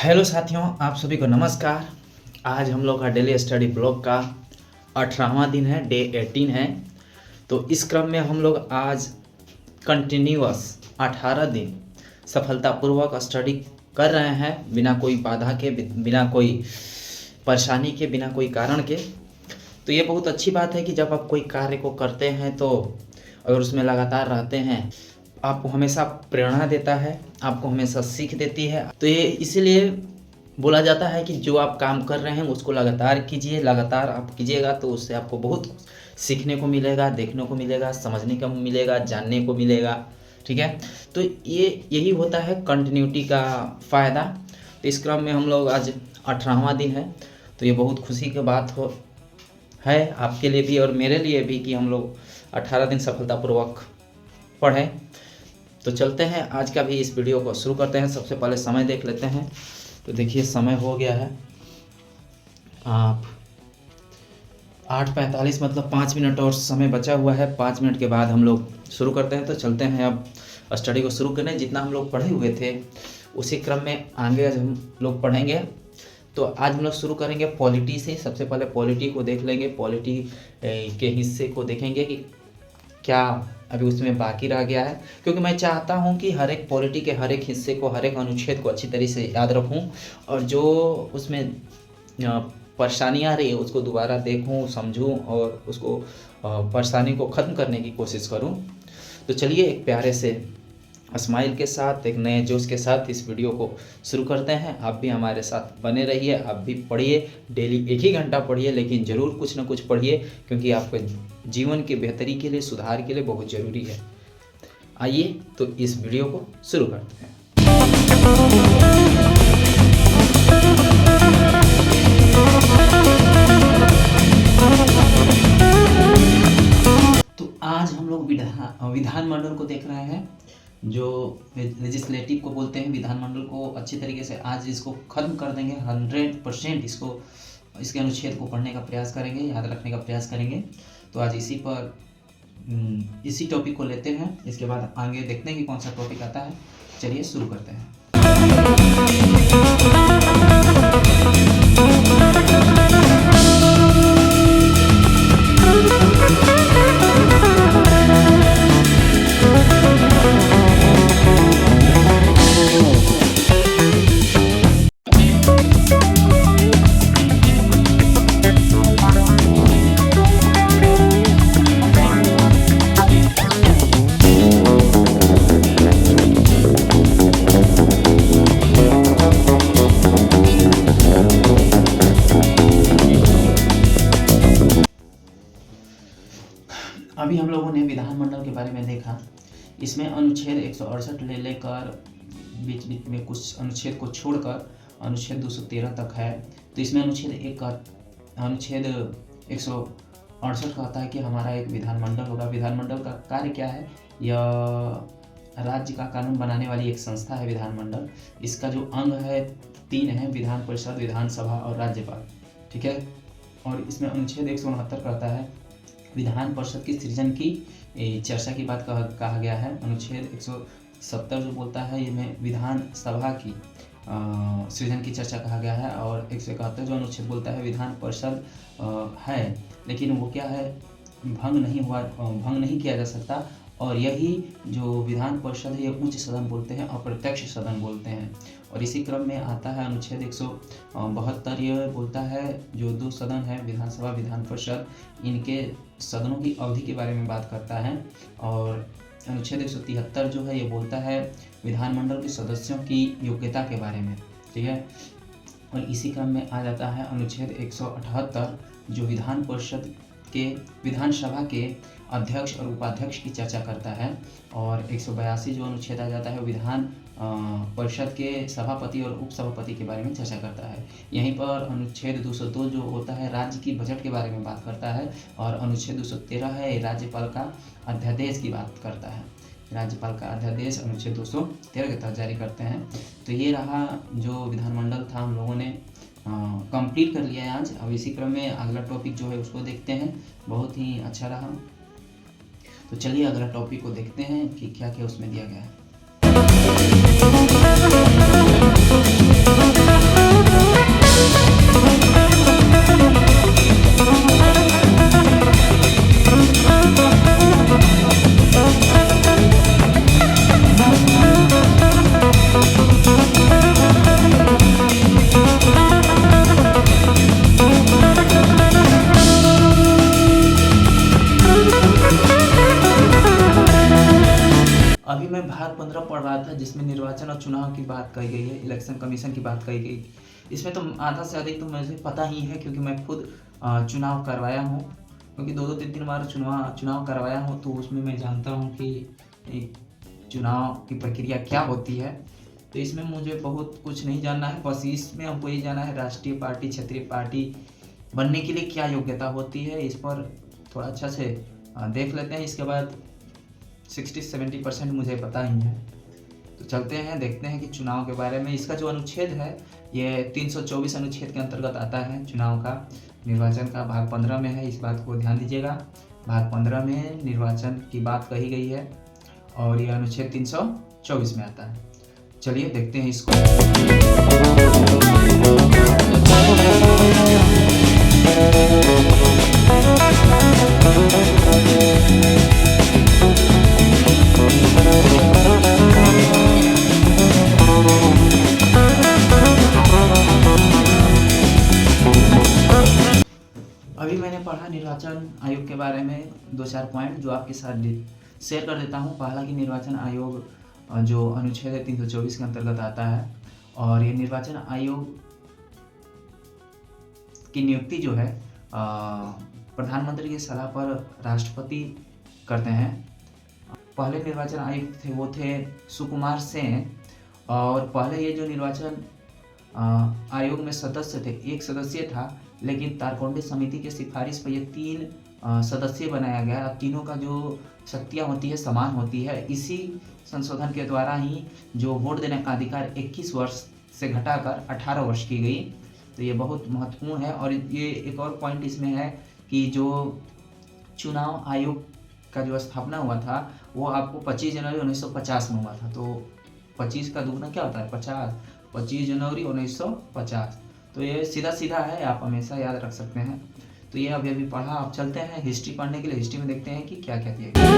Hello साथियों, आप सभी को नमस्कार। आज हम लोग का डेली स्टडी ब्लॉग का 18वां दिन है, डे 18 है। तो इस क्रम में हम लोग आज कंटिन्यूअस 18 दिन सफलतापूर्वक स्टडी कर रहे हैं, बिना कोई बाधा के, बिना कोई परेशानी के, बिना कोई कारण के। तो ये बहुत अच्छी बात है कि जब आप कोई कार्य को करते हैं तो अगर उसमें लगातार रहते हैं, आपको हमेशा प्रेरणा देता है, आपको हमेशा सीख देती है। तो ये इसीलिए बोला जाता है कि जो आप काम कर रहे हैं उसको लगातार कीजिए। लगातार आप कीजिएगा तो उससे आपको बहुत सीखने को मिलेगा, देखने को मिलेगा, समझने को मिलेगा, जानने को मिलेगा। ठीक है, तो ये यही होता है कंटिन्यूटी का फ़ायदा। तो इस क्रम में हम लोग आज 18वां दिन है, तो ये बहुत खुशी की बात है आपके लिए भी और मेरे लिए भी कि हम लोग 18 दिन सफलतापूर्वक पढ़ें। तो चलते हैं, आज का भी इस वीडियो को शुरू करते हैं। सबसे पहले समय देख लेते हैं। तो देखिए समय हो गया है आप 8:45, मतलब 5 मिनट और समय बचा हुआ है। 5 मिनट के बाद हम लोग शुरू करते हैं। तो चलते हैं अब स्टडी को शुरू करने। जितना हम लोग पढ़े हुए थे उसी क्रम में आगे आज हम लोग पढ़ेंगे। तो आज हम लोग शुरू करेंगे पॉलिटी से। सबसे पहले पॉलिटी को देख लेंगे, पॉलिटी के हिस्से को देखेंगे कि क्या अभी उसमें बाकी रह गया है, क्योंकि मैं चाहता हूं कि हर एक पॉलिटी के हर एक हिस्से को, हर एक अनुच्छेद को अच्छी तरीके से याद रखूं और जो उसमें परेशानियां आ रही है उसको दोबारा देखूं, समझूं और उसको परेशानी को ख़त्म करने की कोशिश करूं। तो चलिए एक प्यारे से स्माइल के साथ, एक नए जोश के साथ इस वीडियो को शुरू करते हैं। आप भी हमारे साथ बने रहिए, आप भी पढ़िए, डेली 1 ही घंटा पढ़िए, लेकिन ज़रूर कुछ ना कुछ पढ़िए, क्योंकि आपके जीवन के बेहतरी के लिए, सुधार के लिए बहुत ज़रूरी है। आइए तो इस वीडियो को शुरू करते हैं। तो आज हम लोग विधानमंडल को देख रहे हैं, जो लेजिस्लेटिव को बोलते हैं। विधानमंडल को अच्छी तरीके से आज इसको ख़त्म कर देंगे। 100% इसके अनुच्छेद को पढ़ने का प्रयास करेंगे, याद रखने का प्रयास करेंगे। तो आज इसी टॉपिक को लेते हैं। इसके बाद आगे देखते हैं कि कौन सा टॉपिक आता है। चलिए शुरू करते हैं। अभी हम लोगों ने विधानमंडल के बारे में देखा। इसमें अनुच्छेद 168 ले लेकर बीच बीच में कुछ अनुच्छेद को छोड़कर अनुच्छेद 213 तक है। तो इसमें अनुच्छेद 168 कहता है कि हमारा एक विधानमंडल होगा। विधानमंडल का कार्य क्या है? यह राज्य का कानून बनाने वाली एक संस्था है विधानमंडल। इसका जो अंग है 3 है, विधान परिषद, विधानसभा और राज्यपाल। ठीक है, और इसमें अनुच्छेद 169 कहता है विधान परिषद की सृजन की चर्चा की बात कहा गया है। अनुच्छेद 170 जो बोलता है ये में विधानसभा की सृजन की चर्चा कहा गया है। और 171 जो अनुच्छेद बोलता है विधान परिषद है, लेकिन वो क्या है, भंग नहीं किया जा सकता। और यही जो विधान परिषद है ये उच्च सदन बोलते हैं, अप्रत्यक्ष सदन बोलते हैं। और इसी क्रम में आता है अनुच्छेद 172, ये बोलता है जो 2 सदन है, विधानसभा, विधान परिषद, इनके सदनों की अवधि के बारे में बात करता है। और अनुच्छेद 173 जो है ये बोलता है विधानमंडल के सदस्यों की योग्यता के बारे में। ठीक है, और इसी क्रम में आ जाता है अनुच्छेद 178 जो विधानसभा के अध्यक्ष और उपाध्यक्ष की चर्चा करता है। और 182 जो अनुच्छेद आ जाता है विधान परिषद के सभापति और उपसभापति के बारे में चर्चा करता है। यहीं पर अनुच्छेद 202 जो होता है राज्य की बजट के बारे में बात करता है। और अनुच्छेद 213 है राज्यपाल का अध्यादेश की बात करता है। राज्यपाल का अध्यादेश अनुच्छेद 213 के तहत जारी करते हैं। तो ये रहा जो विधानमंडल था, हम लोगों ने कंप्लीट कर लिया है आज। अब इसी क्रम में अगला टॉपिक जो है उसको देखते हैं। बहुत ही अच्छा रहा। तो चलिए अगला टॉपिक को देखते हैं कि क्या क्या उसमें दिया गया है। जिसमें निर्वाचन और चुनाव की बात कही गई है, इलेक्शन कमीशन की बात कही गई। इसमें तो आधा से अधिक तो मुझे पता ही है, क्योंकि मैं खुद चुनाव करवाया हूँ, क्योंकि 2-2 3-3 बार चुनाव करवाया हूँ, तो उसमें मैं जानता हूँ कि चुनाव की प्रक्रिया क्या होती है। तो इसमें मुझे बहुत कुछ नहीं जानना है, बस इसमें हमको ये जानना है राष्ट्रीय पार्टी, क्षेत्रीय पार्टी बनने के लिए क्या योग्यता होती है, इस पर थोड़ा अच्छा से देख लेते हैं। इसके बाद 60-70% मुझे पता ही है। तो चलते हैं, देखते हैं कि चुनाव के बारे में। इसका जो अनुच्छेद है ये 324 अनुच्छेद के अंतर्गत आता है। चुनाव का, निर्वाचन का भाग 15 में है, इस बात को ध्यान दीजिएगा। भाग 15 में निर्वाचन की बात कही गई है और यह अनुच्छेद 324 में आता है। चलिए देखते हैं इसको। अभी मैंने पढ़ा निर्वाचन आयोग के बारे में 2-4 पॉइंट जो आपके साथ शेयर कर देता हूँ। पहला कि निर्वाचन आयोग जो अनुच्छेद है 324 के अंतर्गत आता है, और ये निर्वाचन आयोग की नियुक्ति जो है प्रधानमंत्री की सलाह पर राष्ट्रपति करते हैं। पहले निर्वाचन आयुक्त थे वो थे सुकुमार सेन, और पहले ये जो निर्वाचन आयोग में सदस्य थे, एक सदस्य था, लेकिन तारकोंडे समिति की सिफारिश पर ये 3 सदस्य बनाया गया। अब तीनों का जो शक्तियाँ होती है समान होती है। इसी संशोधन के द्वारा ही जो वोट देने का अधिकार 21 वर्ष से घटाकर 18 वर्ष की गई। तो ये बहुत महत्वपूर्ण है। और ये एक और पॉइंट इसमें है कि जो चुनाव आयोग का जो स्थापना हुआ था वो आपको 25 जनवरी 1950 में हुआ था। तो 25 का दुगना क्या होता है 50, 25 जनवरी 1950। तो ये सीधा सीधा है, आप हमेशा याद रख सकते हैं। तो ये अभी पढ़ा। आप चलते हैं हिस्ट्री पढ़ने के लिए। हिस्ट्री में देखते हैं कि क्या क्या दिया गया।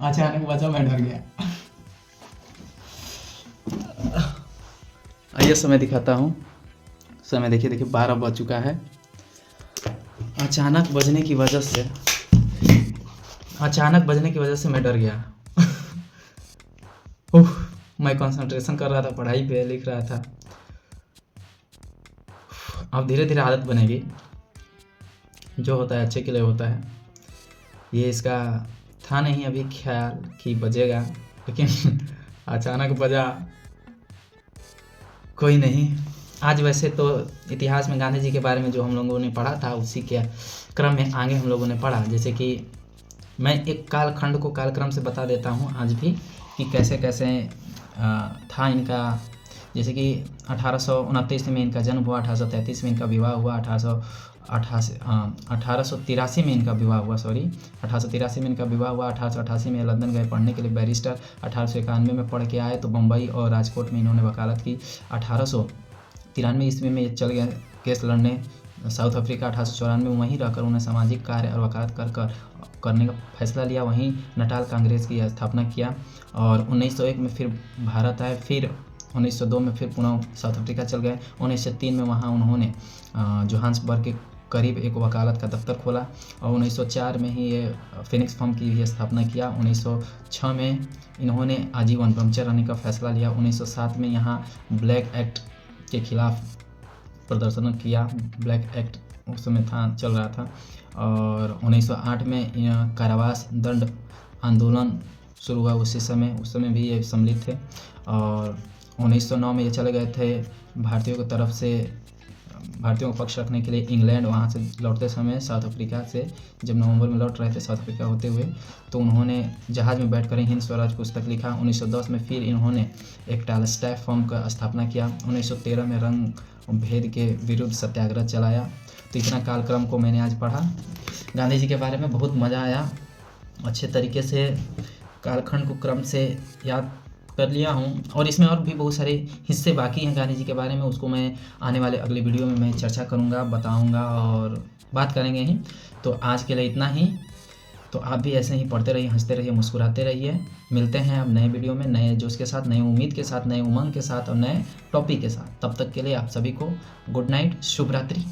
अचानक बचा, मैं डर गया। आइए समय दिखाता हूँ। समय देखिए 12 बज चुका है। अचानक बजने की वजह से मैं डर गया। मैं कंसंट्रेशन कर रहा था, पढ़ाई पे लिख रहा था। अब धीरे धीरे आदत बनेगी, जो होता है अच्छे के लिए होता है। ये इसका था नहीं अभी ख्याल कि बजेगा, लेकिन अचानक बजा। कोई नहीं। आज वैसे तो इतिहास में गांधी जी के बारे में जो हम लोगों ने पढ़ा था उसी के क्रम में आगे हम लोगों ने पढ़ा। जैसे कि मैं एक कालखंड को कालक्रम से बता देता हूँ आज भी कि कैसे कैसे था इनका। जैसे कि 1829 में इनका जन्म हुआ, 1833 में इनका विवाह हुआ, 1883 में इनका विवाह हुआ, 1883 में इनका विवाह हुआ। 1888 में लंदन गए पढ़ने के लिए बैरिस्टर। 1891 में पढ़ के आए तो बम्बई और राजकोट में इन्होंने वकालत की। 1893 ईस्वी में ये चल गए केस लड़ने साउथ अफ्रीका। 1894 में वहीं रहकर उन्होंने सामाजिक कार्य और वकालत करने का फैसला लिया। वहीं नटाल कांग्रेस की स्थापना किया और 1901 में फिर भारत आए। फिर 1902 में फिर पुनः साउथ अफ्रीका चल गए। 1903 में वहाँ उन्होंने जोहान्सबर्ग के करीब एक वकालत का दफ्तर खोला और 1904 में ही ये फिनिक्स फर्म की भी स्थापना किया। 1906 में इन्होंने आजीवन ब्रह्मचर्य रहने का फैसला लिया। 1907 में यहाँ ब्लैक एक्ट के खिलाफ प्रदर्शन किया। ब्लैक एक्ट उस समय था चल रहा था। और 1908 में कारावास दंड आंदोलन शुरू हुआ उस समय भी ये सम्मिलित थे। और 1909 में ये चले गए थे भारतीयों की तरफ से, भारतीयों का पक्ष रखने के लिए इंग्लैंड। वहाँ से लौटते समय साउथ अफ्रीका से जब नवंबर में लौट रहे थे साउथ अफ्रीका होते हुए, तो उन्होंने जहाज़ में बैठकर हिंद स्वराज पुस्तक लिखा। 1910 में फिर इन्होंने एक टालस्टॉय फर्म का स्थापना किया। 1913 में रंग भेद के विरुद्ध सत्याग्रह चलाया। तो इतना कालक्रम को मैंने आज पढ़ा गांधी जी के बारे में, बहुत मज़ा आया। अच्छे तरीके से कालखंड को क्रम से याद कर लिया हूँ। और इसमें और भी बहुत सारे हिस्से बाकी हैं गांधी जी के बारे में, उसको मैं आने वाले अगले वीडियो में मैं चर्चा करूँगा, बताऊँगा और बात करेंगे ही। तो आज के लिए इतना ही। तो आप भी ऐसे ही पढ़ते रहिए, हंसते रहिए, मुस्कुराते रहिए। मिलते हैं अब नए वीडियो में, नए जोश के साथ, नई उम्मीद के साथ, नए उमंग के साथ और नए टॉपिक के साथ। तब तक के लिए आप सभी को गुड नाइट, शुभ रात्रि।